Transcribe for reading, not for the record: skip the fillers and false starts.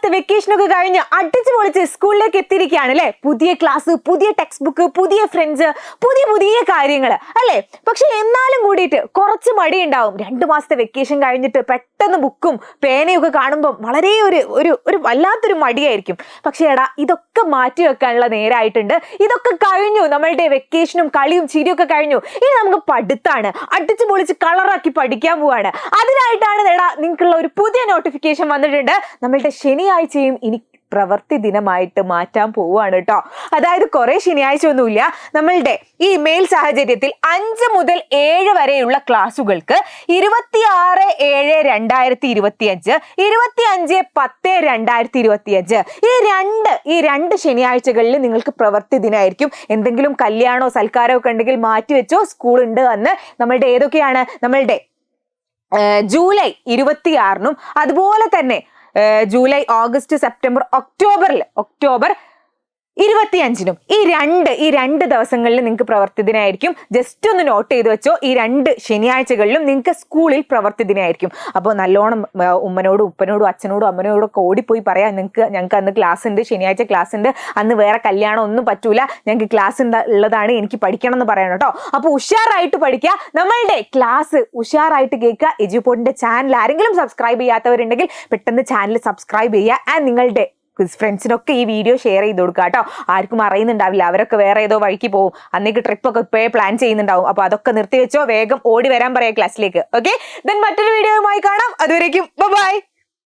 മാസത്തെ വെക്കേഷൻ ഒക്കെ കഴിഞ്ഞ് അടിച്ചു പൊളിച്ച് സ്കൂളിലേക്ക് എത്തിയിരിക്കുകയാണ് അല്ലെ. പുതിയ ക്ലാസ്, പുതിയ ടെക്സ്റ്റ് ബുക്ക്, പുതിയ ഫ്രണ്ട്സ്, പുതിയ കാര്യങ്ങൾ അല്ലെ. പക്ഷെ എന്നാലും കൂടിയിട്ട് കുറച്ച് മടി ഉണ്ടാവും. 2 മാസത്തെ വെക്കേഷൻ കഴിഞ്ഞിട്ട് പെട്ടെന്ന് ബുക്കും പേനയും ഒക്കെ കാണുമ്പോൾ വളരെ ഒരു വല്ലാത്തൊരു മടിയായിരിക്കും. പക്ഷെ എടാ, ഇതൊക്കെ മാറ്റി വെക്കാനുള്ള നേരമായിട്ടുണ്ട്. ഇതൊക്കെ കഴിഞ്ഞു, നമ്മളുടെ വെക്കേഷനും കളിയും ചിരിയൊക്കെ കഴിഞ്ഞു. ഇനി നമുക്ക് പഠിത്താണ്. അടിച്ചു പൊളിച്ച് കളറാക്കി പഠിക്കാൻ പോവാണ്. അതിനായിട്ടാണ് എടാ നിങ്ങൾക്കുള്ള ഒരു പുതിയ നോട്ടിഫിക്കേഷൻ വന്നിട്ടുണ്ട്. നമ്മളുടെ ശനിയാഴ്ചയും ഇനി പ്രവൃത്തി ദിനമായിട്ട് മാറ്റാൻ പോവുകയാണ് കേട്ടോ. അതായത് കുറെ ശനിയാഴ്ച ഒന്നുമില്ല. നമ്മളുടെ ഈ മെയിൽ സാഹചര്യത്തിൽ 5 മുതൽ 7 വരെയുള്ള ക്ലാസ്സുകൾക്ക് 26/7/2025, 25/10/2025 ഈ രണ്ട് ശനിയാഴ്ചകളിൽ നിങ്ങൾക്ക് പ്രവൃത്തി ദിനമായിരിക്കും. എന്തെങ്കിലും കല്യാണോ സൽക്കാരോ ഒക്കെ ഉണ്ടെങ്കിൽ മാറ്റിവെച്ചോ. സ്കൂൾ ഉണ്ട് അന്ന്. നമ്മളുടെ ഏതൊക്കെയാണ്? നമ്മളുടെ ജൂലൈ 26-നും അതുപോലെ തന്നെ ജൂലൈ, ഓഗസ്റ്റ്, സെപ്റ്റംബർ, ഒക്ടോബർ 25-നും ഈ രണ്ട് ദിവസങ്ങളിൽ നിങ്ങൾക്ക് പ്രവൃത്തി ദിനമായിരിക്കും. ജസ്റ്റ് ഒന്ന് നോട്ട് ചെയ്ത് വെച്ചോ. ഈ 2 ശനിയാഴ്ചകളിലും നിങ്ങൾക്ക് സ്കൂളിൽ പ്രവൃത്തി ദിനമായിരിക്കും. അപ്പോൾ നല്ലോണം ഉമ്മനോടും ഉപ്പനോടും അച്ഛനോടും അമ്മനോടും ഒക്കെ ഓടിപ്പോയി പറയാം, ഞങ്ങൾക്ക് അന്ന് ക്ലാസ് ഉണ്ട്, ശനിയാഴ്ച ക്ലാസ് ഉണ്ട്, അന്ന് വേറെ കല്യാണം ഒന്നും പറ്റൂല, ഞങ്ങൾക്ക് ക്ലാസ് ഉള്ളതാണ്, എനിക്ക് പഠിക്കണം എന്ന് പറയണം കേട്ടോ. അപ്പോൾ ഉഷാറായിട്ട് പഠിക്കുക, നമ്മളുടെ ക്ലാസ് ഉഷാറായിട്ട് കേൾക്കുക. എജ്യൂപോഡിന്റെ ചാനൽ ആരെങ്കിലും സബ്സ്ക്രൈബ് ചെയ്യാത്തവരുണ്ടെങ്കിൽ പെട്ടെന്ന് ചാനൽ സബ്സ്ക്രൈബ് ചെയ്യുക. ആൻഡ് നിങ്ങളുടെ ഫ്രണ്ട്സിനൊക്കെ ഈ വീഡിയോ ഷെയർ ചെയ്ത് കൊടുക്കുക കേട്ടോ. ആർക്കും അറിയുന്നുണ്ടാവില്ല, അവരൊക്കെ വേറെ ഏതോ വഴിക്ക് പോകും. അന്നേക്ക് ട്രിപ്പൊക്കെ ഇപ്പോഴേ പ്ലാൻ ചെയ്യുന്നുണ്ടാവും. അപ്പോൾ അതൊക്കെ നിർത്തി വെച്ചോ, വേഗം ഓടി വരാൻ പറയാം ക്ലാസ്സിലേക്ക്. ഓക്കെ, ദെൻ മറ്റൊരു വീഡിയോയുമായി കാണാം. അതുവരേക്കും ബൈ.